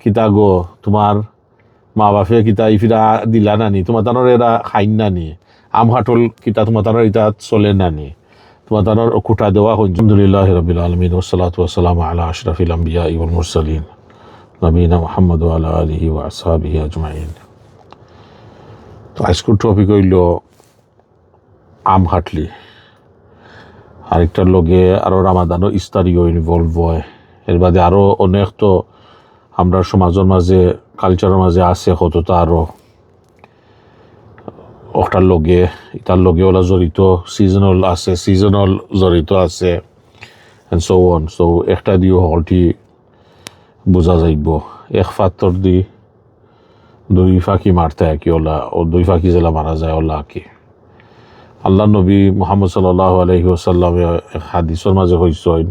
কিতা গো তোমার মা বাপে কিতা ইফিরা দিলা নানি তোমার তানোর এরা খাইন নানি আম হাটল কিতা তোমার তানোর ইটা চলে নানি তোমার তানোর খুঁটা দেওয়া হন। আলহামদুলিল্লাহ রাব্বিল আলামিন ওয়াসসালাতু ওয়াসসালামু আলা আশরাফিল আমবিয়া ওয়াল মুরসালিন নবীনা মুহাম্মদ ওয়া আলা আলিহি ওয়া আসহাবিহি আজমাইন। তো আজকের টপিক হইল আম হাটলি। আরেকটার লগে আরো রামাদানও ইস্তারিও ইনভলভ হয়। এর বাদে আরো অনেক তো আমরা সমাজের মাঝে কালচারের মাঝে আছে কতটা আরো ওটার লগে ইটার লগে ওলা জড়িত সিজনাল আছে সিজনাল জড়িত আছে এন্ড সো অন। সো একটা দিও হলটি বোঝা যাইব এক ফাত্তর দি দুই ফাঁকি মারতে কি ওলা ও দুই ফাঁকি জেলা মারা যায় ওলা কি আল্লাহ নবী মুহাম্মদ সাল্লাল্লাহু আলাইহি ওয়াসাল্লাম হাদিসের মাঝে হইছেন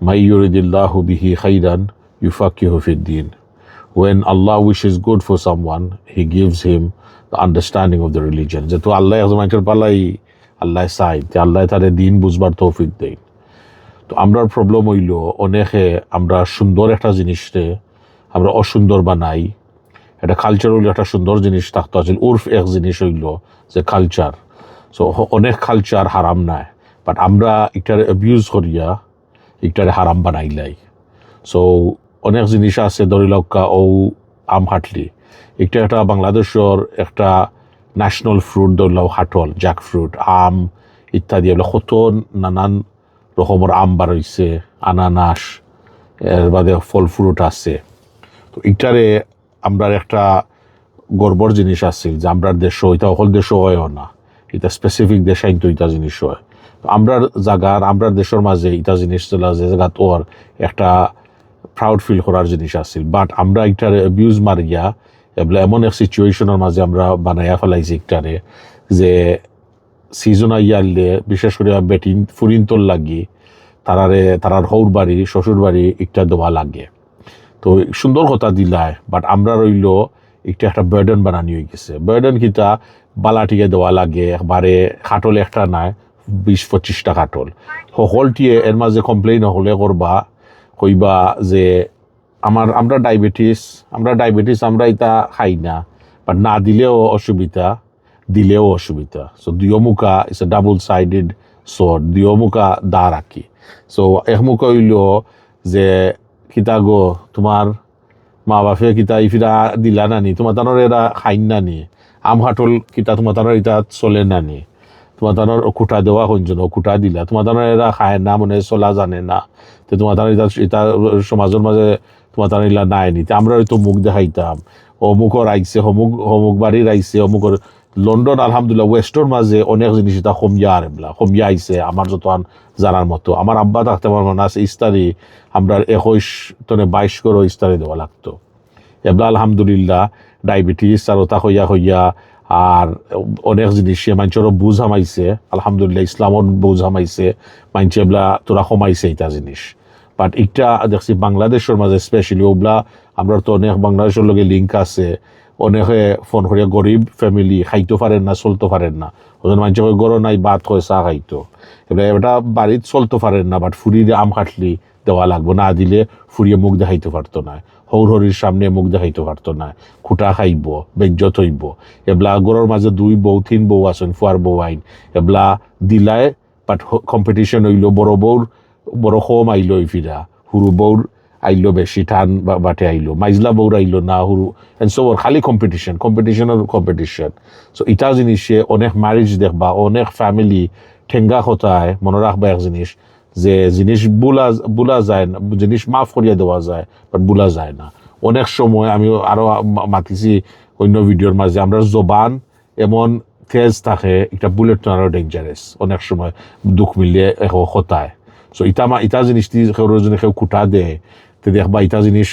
মাই ইউরিদিল্লাহু বিহি খাইরান ইউফাক্কিহু ফিদ্দিন। When Allah wishes good for someone, He gives him the understanding of the religion. যেহেতু আল্লাহ একজন মানুষের পালাই আল্লাহ চাই আল্লাহ তাদের দিন বুঝবার তৌফিক দেয়। তো আমরার প্রবলেম হইল অনেকে আমরা সুন্দর একটা জিনিসকে আমরা অসুন্দর বানাই। এটা কালচার হইল একটা সুন্দর জিনিস থাকতে আছে উর্ফ এক জিনিস হইল যে কালচার। সো অনেক কালচার হারাম নাই বাট আমরা এটার অ্যাবিউজ করিয়া এটারে হারাম বানাইলাই। সো অনেক জিনিস আছে ধরিলকা ও আম হাটলি এটা একটা বাংলাদেশের একটা ন্যাশনাল ফ্রুট ধরলাও হাটল জ্যাক ফ্রুট আম ইত্যাদি এগুলো কত নানান রকমের আম বার হয়েছে আনানাস এর বাদে ফল ফ্রুট আছে। তো এটারে আমরা একটা গর্বর জিনিস আছে যে আমরা দেশ এটা অকল দেশও হয়ও না এটা স্পেসিফিক দেশ আইন তো এটা জিনিস হয়। আমরার জায়গার আমরার দেশের মাঝে এটা জিনিস চলা যে জায়গা তোর একটা প্রাউড ফিল করার জিনিস আছে বাট আমরা একটার অ্যাবিউজ মারিয়া এগুলো এমন এক সিচুয়েশনের মাঝে আমরা বানাইয়া ফেলাইছি একটারে যে সিজন আইয়ালে বিশেষ করে বেটিন ফুরিনতল লাগি তারার হৌর বাড়ি শ্বশুর বাড়ি একটা দেওয়া লাগে। তো সুন্দর কথা দিলায় বাট আমরা রইল একটা বার্ডেন বানানি হয়ে গেছে। বার্ডেন কিতা বালাটিকে দেওয়া লাগে একবারে খাটল একটা নাই 20-25টা খাটল সকলটিয়ে এর মাঝে কমপ্লেইন হলে করবা কইবা যে আমরা ডায়াবেটিস আমরা এটা খাই না বাট না দিলেও অসুবিধা দিলেও অসুবিধা। সো দুয়মুখা it's a double sided short দুয়মুখা দা রাখি। সো একমুখা হইল যে কিতা গো তোমার মা বাপে কিতা ইফিরা দিলা নানি তোমার তানোর এরা খাইন নানি আম হাটল কিতা তোমার তানোর এটা চলে নানি তোমার তানোর খুঁটা দেওয়া হইজন খুঁটা দিলা তোমার তানোর এরা খায় না মানে চলা জানে না তো তোমার তানোর এটা সমাজের মাঝে তোমার তানোর ইলা নাই নি আমরা হয়তো মুখ দেখাইতাম অমুকর আইছে অমুক বাড়ির আইছে অমুকর লন্ডন আলহামদুলিল্লাহ ওয়েস্টর মাঝে অনেক জিনিস এটা কমিয়া আর এগুলা কমিয়া আইছে আমার যত জানার মতো। আমার আব্বা থাকতে আমার মনে আছে ইস্তারি আমরা 21-22 করে ইস্তারি দেওয়া লাগতো এগুলা আলহামদুলিল্লাহ ডায়াবেটিস আর ওটা হইয়া আর অনেক জিনিস মানুষেরও বুঝ হামাইছে আলহামদুলিল্লাহ ইসলামত বুঝ হামাইছে মানুষ এগুলা তোরা কমাইছে এটা জিনিস। বাট এটা দেখছি বাংলাদেশের মাঝে স্পেশালি ওগুলা আমরা তো অনেক বাংলাদেশের লগে লিঙ্ক আছে অনেকে ফোন করিয়া গরিব ফ্যামিলি খাইতে পারেন না চলতে পারেন না ওজন মানুষ গরো নাই ভাত হয় চা খাইতো এবার এটা বাড়িতে চলতে পারেন না বাট ফুরিয়ে আম কাটলি দেওয়া লাগবো না দিলে ফুরিয়ে মুখ দেখাইতে পারতো না হরির সামনে মুখ দেখাইতে পারতো না খুঁটা খাইব বেজ্জত হইব এবলা গরুর মাঝে 2 বউ 3 বউ আছেন ফুয়ার বউ আইন এবলা দিলায় বাট কম্পিটিশন হইল বড় বউর বড় কম আইলো ফিরা হুরু বউর আইলো বেশি টান বাটে আইলো মাইজলা বউর আইলো না হুরু এন্ড সো খালি কম্পিটিশন। সো ইটা জিনিসে অনেক ম্যারেজ দেখবা অনেক ফ্যামিলি ঠেঙ্গা হতায় মনে রাখবা এক জিনিস যে জিনিস বুলা যায় না জিনিস মাফ করিয়া দেওয়া যায় বাট বুলা যায় না। অনেক সময় আমি আরো মাতিছি অন্য ভিডিওর মাঝে আমরা জবান এমন তেজ থাকে একটা বুলেট তো আরো ডেঞ্জারাস অনেক সময় দুঃখ মিলিয়ে হতায়। সো ইটা জিনিসটি কেউ খুঁটা দেয় তো দেখবা ইটা জিনিস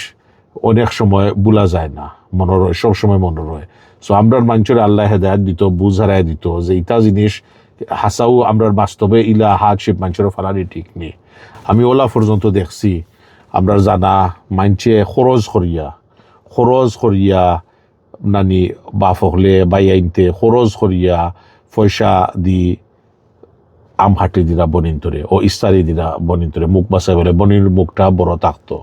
অনেক সময় বুলা যায় না মনে রয় সব সময় মনে রয়। সো আমরার মানুষের আল্লাহ হেদায়েত দিত বুঝ হারাই দিত যে ইটা জিনিস হাসাও আমরার বাস্তবে ইলা হার্ডশিপ মানুষের ফালানি ঠিক নেই। আমি ওলা পর্যন্ত দেখছি আমরা জানা মানছে খরচ করিয়া নানি বাপ হলে বাই আইনতে খরচ করিয়া পয়সা দি আম হাটি দিরা বনিন্তরে ও ইস্তারি দিরা বনিন্তরে মুখ বাসাই বলে বনির মুখটা বড় থাকতো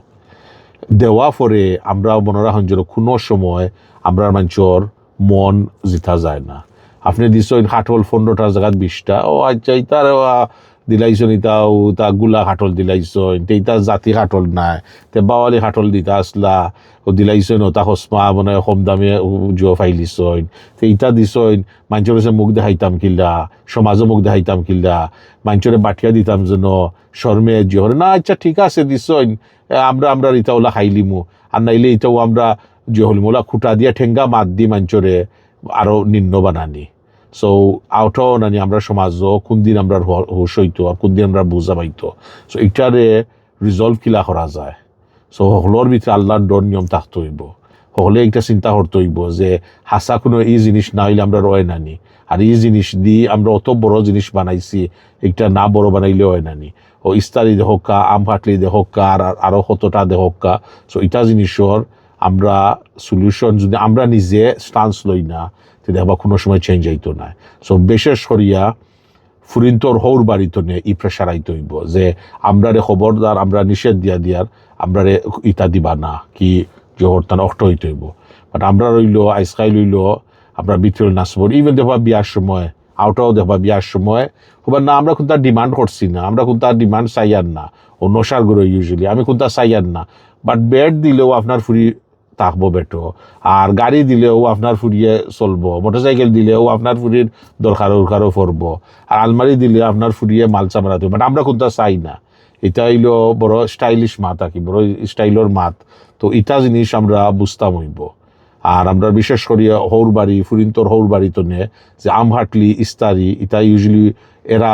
দেওয়া পরে আমরা মনে রাখুন যে কোনো সময় আমরা মানুষের মন জিতা যায় না। আপনি দিচ্ছেন হাটল 15টার জায়গায় 20টা, ও আচ্ছা ইতার দিলাইছেন ইতাও তা গুলা হাটল দিলাইছেন, ইতা জাতি হাটল নাই, তে বাওয়ালি হাটল দিতা আসলা ও দিলাইছেন ও তা হসমা মানে কম দামে জিও ফাইলিছেন, তো ইটা দিছেন মানুষের কাছে মুখ দেখাইতাম কিল্লা, সমাজও মুখ দেখাইতাম কিল্লা, মানুষের বাটিয়া দিতাম যেন শর্মে জিও না আচ্ছা ঠিক আছে দিছেন আমরা ইটা ওলা খাইলিমু, আর নাইলে ইটাও আমরা জিও হলিম ওলা খুঁটা দিয়া ঠেঙ্গা মাত দি মানুষরে আরো নিম্ন বানানি। সো আউটাও নানি আমরা সমাজও কোন দিন আমরা হুশ হইতো আর কোন দিন আমরা বুঝা পাইতো। সো এটারে রিজলভ কিলা করা যায়। সো হলর ভিতরে আল্লাহর ডর নিয়ম থাকতে হইব, হলে একটা চিন্তা করতে হইব যে হাসা কোনো এই জিনিস না হইলে আমরা রয় নানি, আর এই জিনিস দি আমরা অত বড় জিনিস বানাইছি, একটা না বড় বানাইলে হয় নানি। ও ইস্তারি দেহকা, আম ফাটলি দেহকা, আর আরো কতটা দেহকা। সো এটা জিনিসর আমরা সলিউশন যদি আমরা নিজে স্টান্স লই না, দেখবা কোনো সময় চেঞ্জ হইতো না। সো বিশেষ করিয়া ফুরিন্তর হৌর বাড়িতে নিয়ে ই প্রেশার আইতে হইব যে আমরা রে খবরদার, আমরা নিষেধ দিয়া আমরা রে ইটা দিবা না কি জহরতান অষ্ট হইতে হইব। বাট আমরা রইল আইসকাই লইল আমরা ভিতরে নাচবো, ইভেন দেখবা বিয়ার সময় আউটাও দেখবা বিয়ার সময় হবার না আমরা কোনটা ডিমান্ড করছি না, আমরা কোনটা ডিমান্ড চাইয়ার না, ও নশার গুলো ইউজুয়ালি আমি কোনটা চাইয়ার না। বাট বেড দিলেও আপনার ফুরি থাকবো বেটো, আর গাড়ি দিলেও আপনার ফুরিয়ে চলবো, মোটরসাইকেল দিলেও আপনার ফুরির দরকারও পড়বো, আর আলমারি দিলে আপনার ফুরিয়ে মাল চামড়াতে। বাট আমরা কোনটা চাই না, এটা হইলো বড় স্টাইলিশ মাত আর কি, বড় স্টাইলর মাত। তো এটা জিনিস আমরা বুঝতাম হইব। আর আমরা বিশেষ করি হৌর বাড়ি ফুরিন্তর হৌর বাড়ি তো নিয়ে যে আমহাটলি ইস্তারি এটা ইউজুয়ালি এরা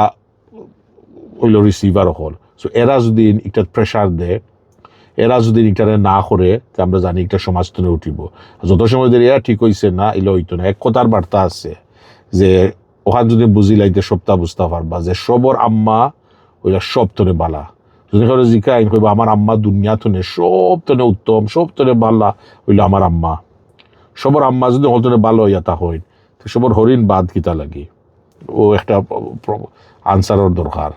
হইল রিসিভার হল। সো এরা যদি একটা প্রেশার দেয়, এরা যদি ইটারে না করে, আমরা জানি একটা সমাজ তুলে উঠিব। যত সময় ধরে এরা ঠিক হইছে না এলে হইতো না। এক কথার বার্তা আছে যে ওখান যদি বুঝি লাইতে সপ্তাহ বুঝতে পারবা যে সবর আম্মা ওইটা সব তনে বালা। যদি করে জিকা আইন কইবা আমার আম্মা দুনিয়া তনে সব তনে উত্তম, সব তনে বালা হইলো আমার আম্মা। সবর আম্মা যদি হলতনে ভালো হইয়া তা হইন, তো সবর হরিণ বাদ কিতা লাগি, ও একটা আনসারের দরকার।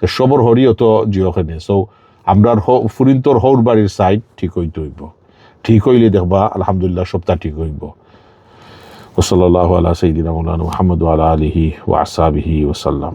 সবর হরিও তো জিওখানে। সো আমরা ফুরিন্তর হৌর বাড়ির সাইড ঠিক হইতে হইব, ঠিক হইলে দেখবা আলহামদুলিল্লাহ সপ্তাহ ঠিক হইব। ওসল্লাল্লাহু আলা সাইয়্যিদিনা মাওলানা মুহাম্মদ ওয়া আলা আলিহি ওয়া আসহাবিহি ওয়াসাল্লাম।